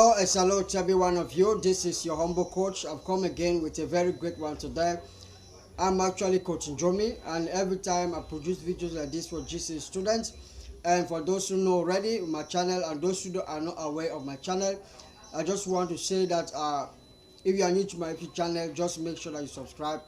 Hello to every one of you. This is your humble coach. I've come again with a very great one today. I'm actually Coach Njomi, and every time I produce videos like this for GCE students, and for those who know already my channel and those who are not aware of my channel, I just want to say that if you are new to my YouTube channel, just make sure that you subscribe.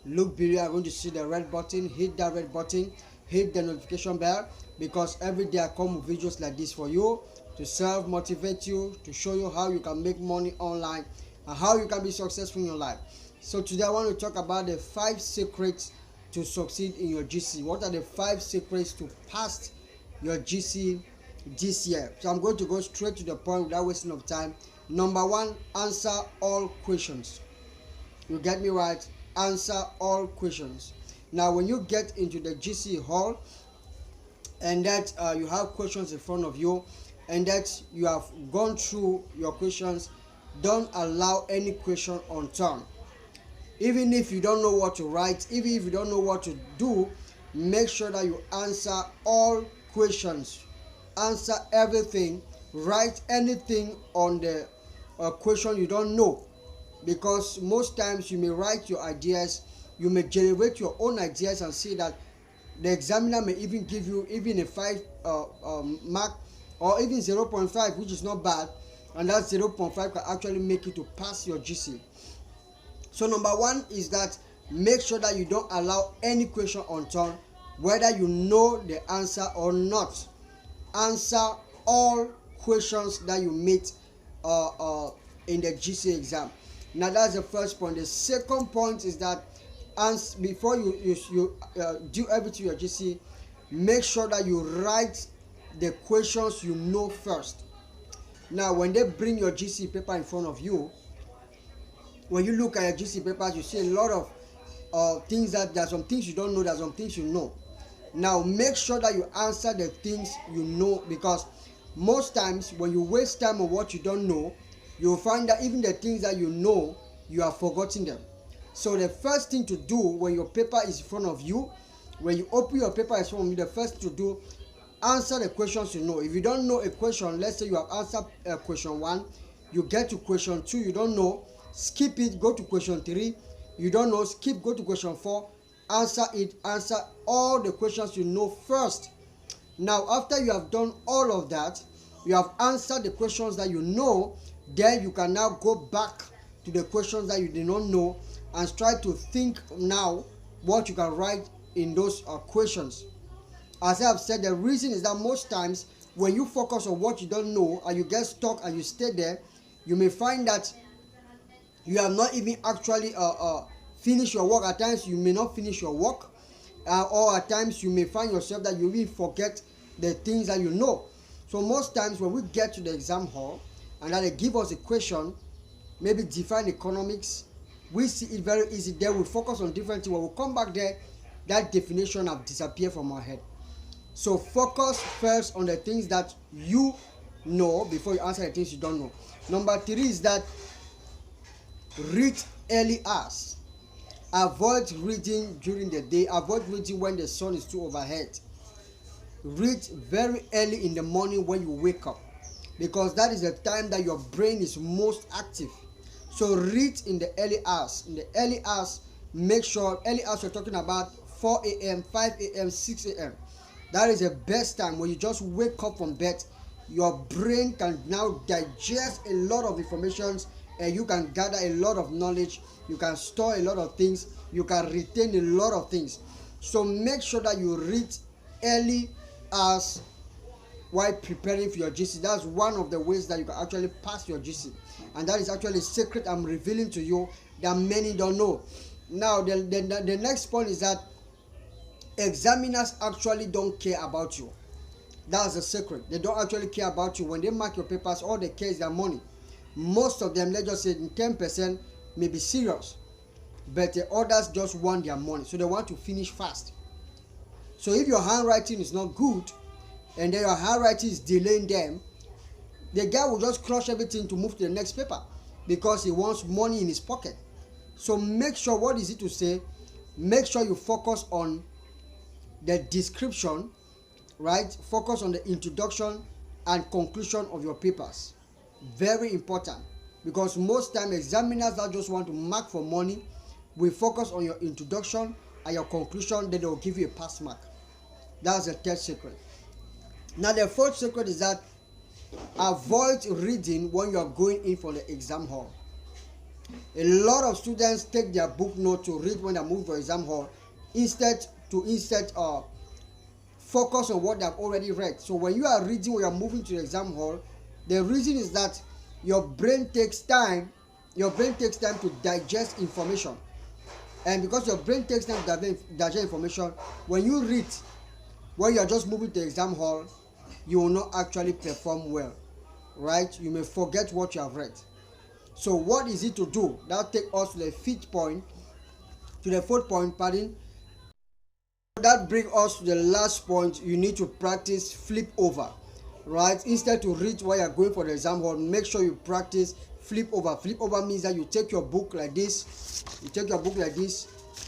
Look below, I'm going to see the red button. Hit that red button, hit the notification bell, because every day I come with videos like this for you to self motivate you, to show you how you can make money online and how you can be successful in your life. So today I want to talk about the 5 secrets to succeed in your GCE. What are the 5 secrets to pass your GCE this year? So I'm going to go straight to the point without wasting of time. Number 1, answer all questions. You get me right? Answer all questions. Now when you get into the GCE hall and that you have questions in front of you and that you have gone through your questions, don't allow any question unturned. Even if you don't know what to write, even if you don't know what to do, make sure that you answer all questions. Answer everything. Write anything on the question you don't know, because most times you may write your ideas, you may generate your own ideas and see that the examiner may even give you even a 5 mark or even 0.5, which is not bad, and that 0.5 can actually make you to pass your GCE. So number 1 is that make sure that you don't allow any question unturned, whether you know the answer or not. Answer all questions that you meet in the GCE exam. Now that's the first point. The second point is that before you do everything your GCE, make sure that you write the questions you know first. Now when they bring your GCE paper in front of you, when you look at your GCE papers, you see a lot of things that there are some things you don't know, there are some things you know. Now make sure that you answer the things you know, because most times when you waste time on what you don't know, you'll find that even the things that you know, you are forgetting them. So the first thing to do when your paper is in front of you, when you open your paper in front of you, the first thing to do, answer the questions you know. If you don't know a question, let's say you have answered question 1, you get to question 2, you don't know, skip it, go to question 3, you don't know, skip, go to question 4, answer it. Answer all the questions you know first. Now after you have done all of that, you have answered the questions that you know, then you can now go back to the questions that you did not know and try to think now what you can write in those questions. As I have said, the reason is that most times when you focus on what you don't know and you get stuck and you stay there, you may find that you have not even actually finished your work. At times you may not finish your work, or at times you may find yourself that you will forget the things that you know. So most times when we get to the exam hall and that they give us a question, maybe define economics, we see it very easy there. We focus on different things. When we come back there, that definition have disappeared from our head. So focus first on the things that you know before you answer the things you don't know. Number 3 is that read early hours. Avoid reading during the day. Avoid reading when the sun is too overhead. Read very early in the morning when you wake up, because that is the time that your brain is most active. So read in the early hours. In the early hours, make sure early hours we're talking about 4 a.m., 5 a.m., 6 a.m. That is the best time when you just wake up from bed. Your brain can now digest a lot of information, and you can gather a lot of knowledge. You can store a lot of things. You can retain a lot of things. So make sure that you read early hours while preparing for your GCE. That's one of the ways that you can actually pass your GCE, and that is actually a secret I'm revealing to you that many don't know. Now the next point is that examiners actually don't care about you. That's the secret. They don't actually care about you. When they mark your papers, all they care is their money. Most of them, let's just say 10%, may be serious, but the others just want their money, so they want to finish fast. So if your handwriting is not good and then your handwriting is delaying them, the guy will just crush everything to move to the next paper because he wants money in his pocket. So make sure, what is it to say? Make sure you focus on the description, right? Focus on the introduction and conclusion of your papers. Very important, because most time examiners that just want to mark for money will focus on your introduction and your conclusion, then they will give you a pass mark. That's the third secret. Now the fourth secret is that avoid reading when you are going in for the exam hall. A lot of students take their book note to read when they move for exam hall instead focus on what they have already read. So when you are reading when you are moving to the exam hall, the reason is that your brain takes time to digest information. And because your brain takes time to digest information, when you read when you are just moving to the exam hall, you will not actually perform well, right? You may forget what you have read. So what is it to do? That take us to the fourth point, pardon. That brings us to the last point. You need to practice flip over, right? Instead to read while you're going for the exam hall, make sure you practice flip over. Flip over means that you take your book like this,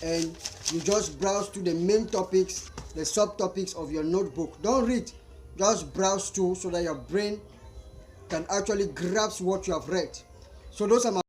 and you just browse through the main topics, the subtopics of your notebook. Don't read, just browse through so that your brain can actually grasp what you have read. So those are my